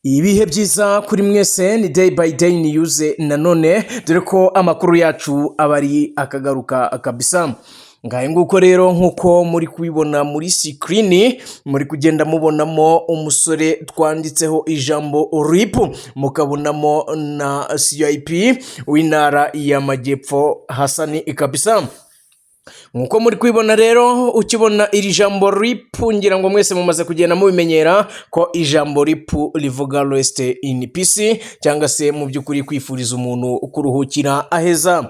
Ibihe byiza kuri mwese ni day by day news nanone dore ko amakuru yacu abari akagaruka kabisa. Ngaye nguko rero nkuko muri kubibona muri screen muri kugenda mubonamo umusore twanditseho ijambo RIP, mukabonamo na CIP w'intara y'Amajyepfo Hassan kabisa. Nkuko muri kwibona rero ukibona iri jambo RIP ngira ngo mwese mumaze kugenda mubimenyera ko ijambo RIP rivuga rest in peace cyangwa se mu by'ukuri kwifuriza umuntu kuruhukira aheza.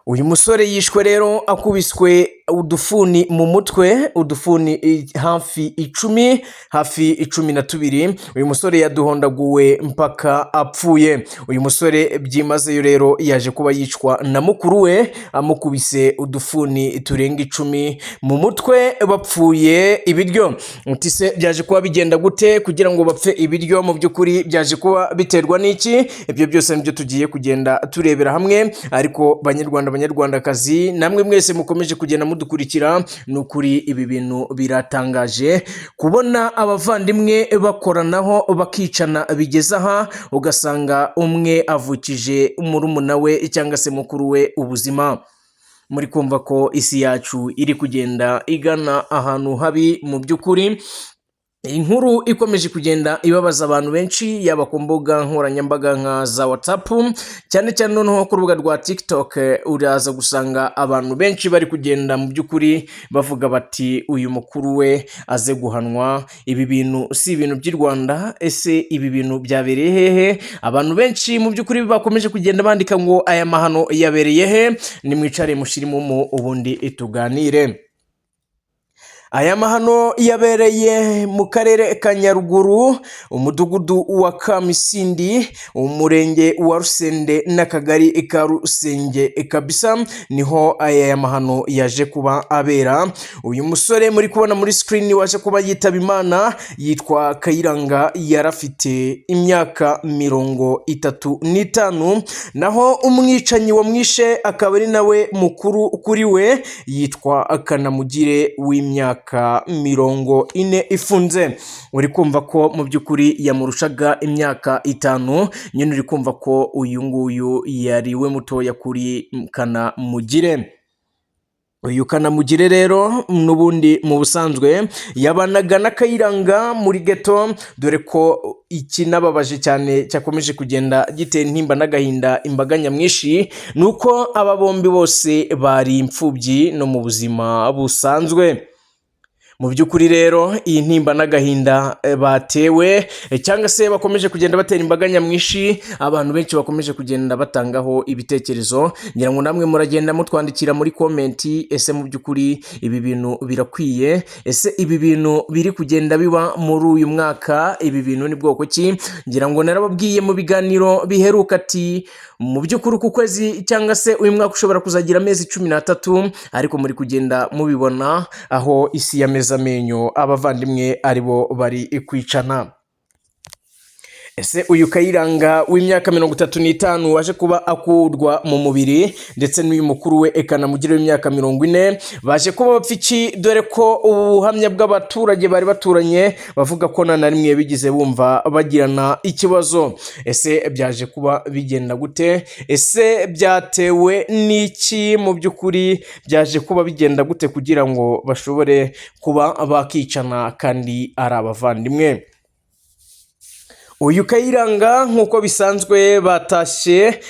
Uyu musore yishwe rero akubiswe udufuni mu mutwe, udufuni hafi 12. Uyu musore yaduhondaguwe mpaka apfuye. Uyu musore byimazeyo rero yaje kuba yicwa na mukuru we amukubise udufuni turenga 10 mu mutwe bapfuye ibiryo. Mutise byaje kuba bigenda gute kugira ngo bapfe ibiryo? Mu by'ukuri byaje kuba biterwa n'iki? Ibyo byose nibyo tugiye kugenda turebera hamwe. Ariko banyarwandakazi namwe mwese mukomeje kugenda mudukurikira, nukuri ibi bintu biratangaje kubona abavandimwe bakoranaho bakicana bigeza aha, ugasanga umwe avukije murumuna we cyangwa se mukuru we ubuzima. Muri kumva ko isi yacu iri kugenda igana ahantu habi mu by'ukuri. Inkuru ikomeje kugenda ibabaza abantu benshi, yaba ku mbuga nkoranyambaga nka za WhatsApp, cyane cyane noneho ku rubuga rwa TikTok uraza gusanga abantu benshi bari kugenda mu by'ukuri bavuga bati uyu mukuru we aze guhanwa. Ibi bintu si ibintu by'i Rwanda, ese ibi bintu byabereye hehe? Abantu benshi mu by'ukuri bakomeje kugenda bandika ngo aya mahano yabereye he? Nimwicare mushirimo ubundi tuganire. Aya mahano yabereye mu karere ka Nyaruguru, umudugudu wa Kamisindi, umurenge wa Rusende n'akagari ka Rusenge kabisa, niho aya mahano yaje kuba abera. Uyu musore muri kubona muri screen waje kuba yitaba Imana yitwa Kayiranga, yarafite imyaka 35, naho umwicanyi wamwishe akaba ari nawe mukuru kuri we yitwa Kanamugire w'imyaka 40 ifunze. Uri kumva ko mu by'ukuri yamurushaga imyaka 5, nyine uri kumva ko uyu nguyu yari we mutoya kuri Kanamugire. Uyu Kanamugire rero n'ubundi mu busanzwe yabanaga na Kayiranga muri ghetto, dore ko iki nababaje cyane cyakomeje kugenda gitera intimba n'agahinda imbaga nyamwinshi, nuko aba bombi bose bari imfubyi no mu buzima busanzwe. Mu by'ukuri rero iyi ntimba n'agahinda batewe cyangwa se bakomeje kugenda batera imbaga nyamwinshi, abantu benshi bakomeje kugenda batangaho ibitekerezo. Ngira ngo namwe muragenda mutwandikira muri komenti, ese mu by'ukuri ibi bintu birakwiye? Ese ibi bintu biri kugenda biba muri uyu mwaka, ibi bintu ni bwoko ki? Ngira ngo narababwiye mu biganiro biheruka ati mu by'ukuri ku kwezi cyangwa se uyu mwaka ushobora kuzagira amezi 13, ariko muri kugenda mubibona aho isi yameze amenyo, abavandimwe aribo bari kwicana. Ese uyu Kayiranga w'imyaka 35 waje kuba akurwa mu mubiri, ndetse n'uyu mukuru we Kanamugire w'imyaka 40 baje kuba bapfiki, dore ko ubuhamya bw'abaturage bari baturanye bavuga ko nta na rimwe bigize bumva bagirana ikibazo. Ese byaje kuba bigenda gute? Ese byatewe n'iki? Mu by'ukuri byaje kuba bigenda gute kugira ngo bashobore kuba bakicana kandi ari abavandimwe? Uyu Kayiranga nkuko bisanzwe batashye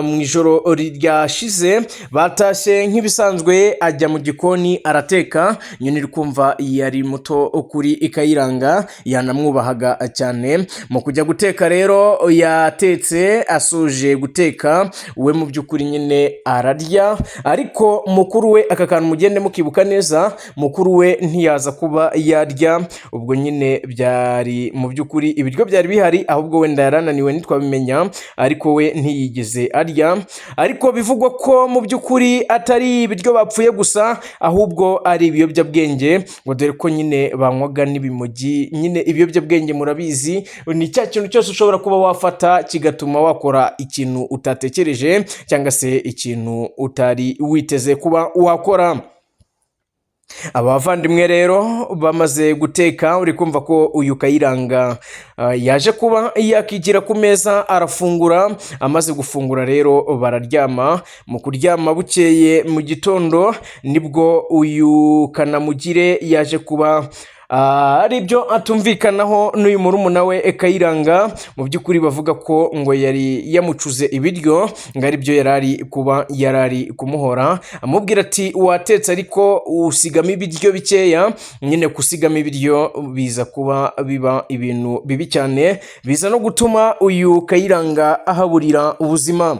mu ijoro ryashize, batashye nk'ibisanzwe ajya mu gikoni arateka. Nyine uri kumva yari muto kuri Kayiranga, yanamwubahaga cyane. Mu kujya guteka rero yatetse, asoje guteka we mu by'ukuri nyine ararya, ariko mukuru we aka kantu mugende mukibuka neza, mukuru we ntiyaza kuba yarya. Ubwo nyine byari mu by'ukuri ibiryo byari bihari, ahubwo wenda yarananiwe ntitwabimenya, ariko we ntiyigeze arya. Ariko bivugwa ko mu by'ukuri atari ibiryo bapfuye gusa, ahubwo ari ibiyobyabwenge, ngo dore ko nyine banywaga n'ibimogi. Nyine ibiyobyabwenge murabizi ni cya kintu cyose ushobora kuba wafata kigatuma wakora ikintu utatekereje cyangwa se ikintu utari witeze kuba wakora. abavandimwe rero bamaze guteka, uri kumva ko uyu Kayiranga yaje kuba yakigira ku meza arafungura, amaze gufungura rero bararyama. Mu kuryama bukeye mu gitondo nibwo uyu Kanamugire yaje kuba ari byo atumvikanaho n'uyu murumuna we Kayiranga. Mu by'ukuri bavuga ko ngo yari yamucuze ibiryo, ngo ari byo yarari kuba yarari kumuhora, amubwira ati watetse ariko usigamo ibiryo bikeya. Nyine kusigamo ibiryo biza kuba biba ibintu bibi cyane, biza no gutuma uyu Kayiranga ahaburira ubuzima.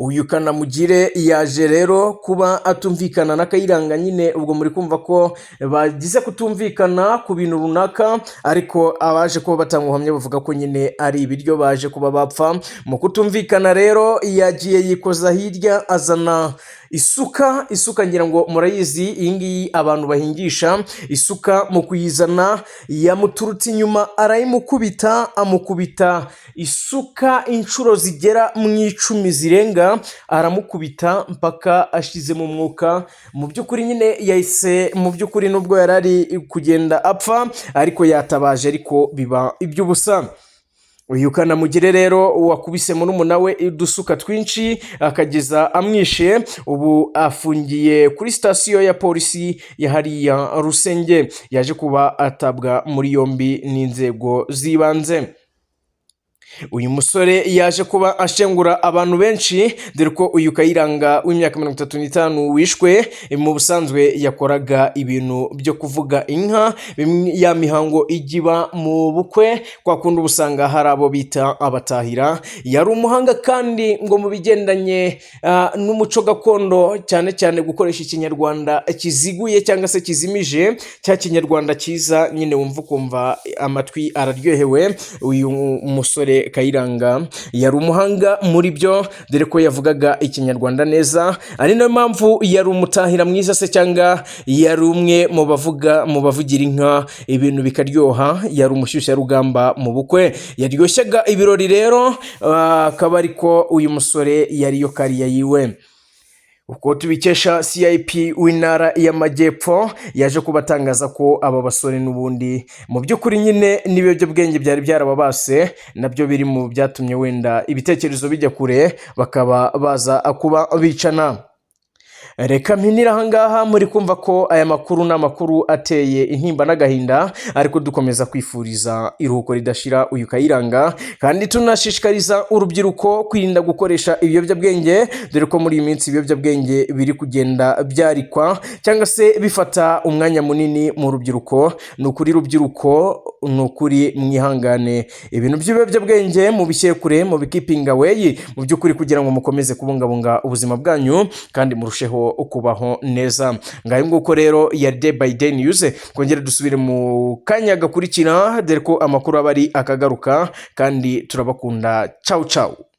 Uyu Kanamugire yaje rero kuba atumvikana na Kayiranga, nyine ubwo muri kumva ko bagize kutumvikana ku bintu runaka, ariko abaje kuba batanga ubuhamya bavuga ko nyine ari ibiryo baje kuba bapfa. Mu kutumvikana rero yagiye yikoza hirya azana isuka ngira ngo murayizi, iyi ngiyi abantu bahingisha. Isuka mu kuyizana yamuturutse inyuma arayimukubita, amukubita isuka inshuro zigera mu 10 zirenga, aramukubita mpaka ashize mu mwuka. Mu by'ukuri nyine yahise, mu by'ukuri nubwo yarari kugenda apfa ariko yatabaje, ariko biba iby'ubusa. Uyu Kanamugire rero wakubise murumuna we udusuka twinshi akageza amwishe, ubu afungiye kuri sitasiyo ya polisi ya hariya Rusenge. Yaje kuba atabwa muri yombi n'inzego z'ibanze. Uyu musore yaje kuba ashengura abantu benshi, dore ko uyu Kayiranga w'imyaka 35 wishwe mu busanzwe yakoraga ibintu byo kuvuga inka, ya mihango igiba mu bukwe, kwa kundi ubusanga hari abo bita abatahira. Yari umuhanga kandi ngo mu bigendanye n'umuco gakondo, cyane cyane gukoresha ikinyarwanda kiziguye cyangwa se kizimije, cya kinyarwanda cyiza nyine wumva ukumva amatwi araryohewe. Uyu musore Kayiranga yari umuhanga muri byo, dore ko yavugaga ikinyarwanda neza, ari nayo mpamvu yari umutahira mwiza se, cyangwa yari umwe mu bavugira inka ibintu bikaryoha. Yari umushyushya rugamba mu bukwe, yaryoshyaga ibirori rero, akaba ariko uyu musore yari yo kariya yiwe. Uko tubikesha CIP w'intara y'Amajyepfo yaje kubatangaza ko aba basore n'ubundi mu by'ukuri nyine n'ibiyobyabwenge byari byarababase, nabyo biri mu byatumye wenda ibitekerezo bijya kure, bakaba baza kuba bicana. Reka mpinira ahangaha, muri kumva ko aya makuru n'amakuru ateye intimba n'agahinda, ariko dukomeza kwifuriza iruhuko ridashira uyu Kayiranga, kandi tunashishikariza urubyiruko kwirinda gukoresha ibiyobyabwenge, dore ko muri iyi minsi ibiyobyabwenge biri kugenda byarikwa cyangwa se bifata umwanya munini mu rubyiruko. Ni ukuri rubyiruko, ni ukuri mwihangane, ibintu by'ibiyobyabwenge mu bishyire kure, mu bikipinga away, mu by'ukuri kugira ngo mukomeze kubungabunga ubuzima bwanyu kandi murusheho ukubaho neza. Ngaho nguko rero ya Day by Day News, kongera dusubire mu kanya gakurikira, dore ko amakuru aba ari akagaruka, kandi turabakunda. Ciao ciao.